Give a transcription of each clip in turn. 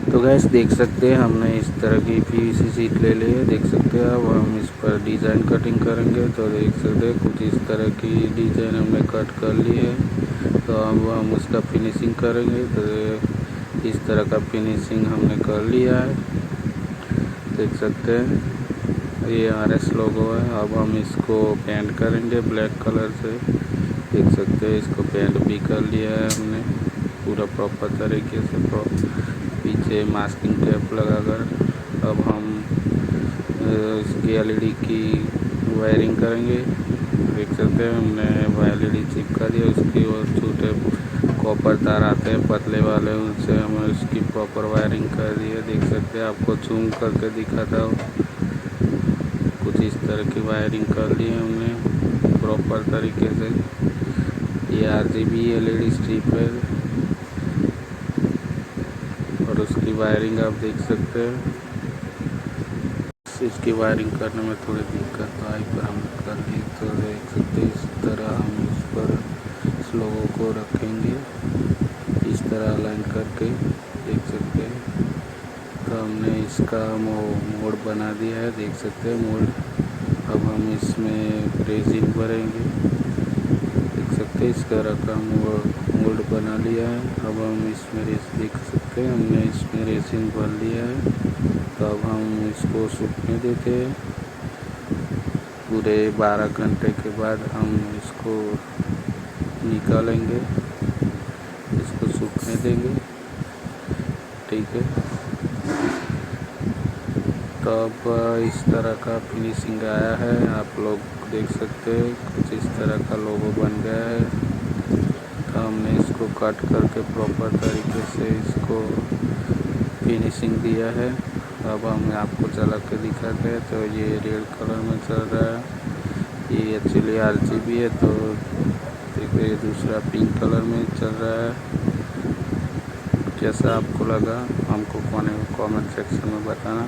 तो गैस देख सकते हैं हमने इस तरह की पीवीसी शीट ले ली है। देख सकते हैं अब हम इस पर डिज़ाइन कटिंग करेंगे। तो देख सकते हैं कुछ इस तरह की डिज़ाइन हमने कट कर ली है। तो अब हम उसका फिनिशिंग करेंगे। तो इस तरह का फिनिशिंग हमने कर लिया है, देख सकते हैं। ये RS लोगो है। अब हम इसको पेंट करेंगे ब्लैक कलर से। देख सकते हैं इसको पेंट भी कर लिया है हमने पूरा प्रॉपर तरीके से। पीछे मास्किंग टेप लगाकर अब हम इसकी LED की वायरिंग करेंगे। देख सकते हैं हमने LED चिपका दिया। उसकी और छोटे कॉपर तार आते हैं पतले वाले, उनसे हमें उसकी प्रॉपर वायरिंग कर दी है। देख सकते हैं, आपको जूम करके दिखाता हूँ। कुछ इस तरह की वायरिंग कर ली है हमने प्रॉपर तरीके से। ये RGB LED स्ट्रिप है और उसकी वायरिंग आप देख सकते हैं। इसकी वायरिंग करने में थोड़ी दिक्कत आई पर हम कर ली। तो देख सकते हैं इस तरह हम इस पर इस लोगों को रखेंगे, इस तरह अलाइन करके। देख सकते हैं तो हमने इसका मोड़ बना दिया है। देख सकते हैं मोड़। अब हम इसमें रेजिन भरेंगे। देख सकते हैं इस तरह का मोल्ड बना लिया है। अब हम इसमें देख सकते हैं हमने इसमें रेजिन भर लिया है। तो अब हम इसको सूखने देते हैं। पूरे 12 घंटे के बाद हम इसको निकालेंगे, इसको सूखने देंगे, ठीक है। तो अब इस तरह का फिनिशिंग आया है, आप लोग देख सकते हैं। कुछ इस तरह का लोगो बन गया है। तो हमने इसको कट करके प्रॉपर तरीके से इसको फिनिशिंग दिया है। अब हम आपको चला के दिखाते हैं। तो ये रेड कलर में चल रहा है, ये एक्चुअली RGB है। तो देखिए ये दूसरा पिंक कलर में चल रहा है। कैसा आपको लगा हमको कमेंट सेक्शन में बताना।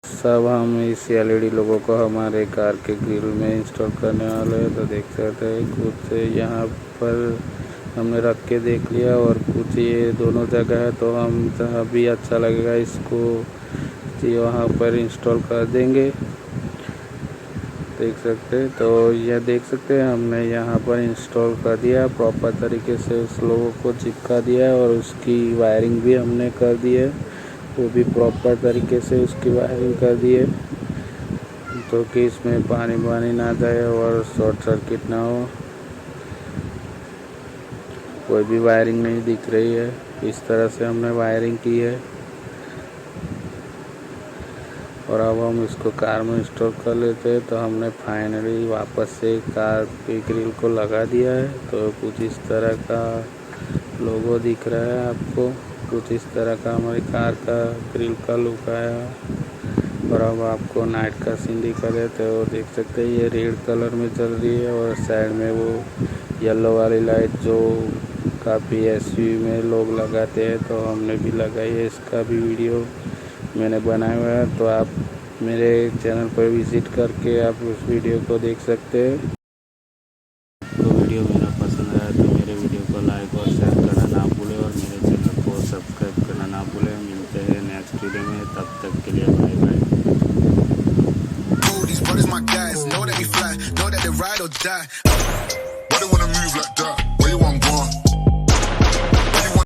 सब हम इस LED लोगों को हमारे कार के ग्रिल में इंस्टॉल करने वाले हैं। तो देख सकते हैं कुछ यहाँ पर हमने रख के देख लिया और कुछ ये दोनों जगह है। तो हम जहाँ भी अच्छा लगेगा इसको वहाँ पर इंस्टॉल कर देंगे, देख सकते हैं। तो यह देख सकते हैं हमने यहाँ पर इंस्टॉल कर दिया प्रॉपर तरीके से, उस लोगों को चिपका दिया है और उसकी वायरिंग भी हमने कर दी है। वो भी प्रॉपर तरीके से उसकी वायरिंग कर दी है, तो कि इसमें पानी ना जाए और शॉर्ट सर्किट ना हो। कोई भी वायरिंग नहीं दिख रही है। इस तरह से हमने वायरिंग की है और अब हम इसको कार में इंस्टॉल कर लेते हैं। तो हमने फाइनली वापस से कार के ग्रिल को लगा दिया है। तो कुछ इस तरह का लोगो दिख रहा है आपको। कुछ इस तरह का हमारी कार का ग्रिल का लुक आया। और अब आपको नाइट का सीन दिखा देते हो। देख सकते हैं ये रेड कलर में चल रही है और साइड में वो येलो वाली लाइट जो काफ़ी SUV में लोग लगाते हैं, तो हमने भी लगाई है। इसका भी वीडियो मैंने बनाया हुआ है, तो आप मेरे चैनल पर विज़िट करके आप उस वीडियो को देख सकते हैं। तो वीडियो मेरा पसंद आया तो मेरे वीडियो को लाइक और शेयर करना ना भूलें और मेरे चैनल को सब्सक्राइब करना ना भूलें। मिलते हैं नेक्स्ट वीडियो में, तब तक के लिए bye bye. Know that they ride or die. Why they wanna move like that?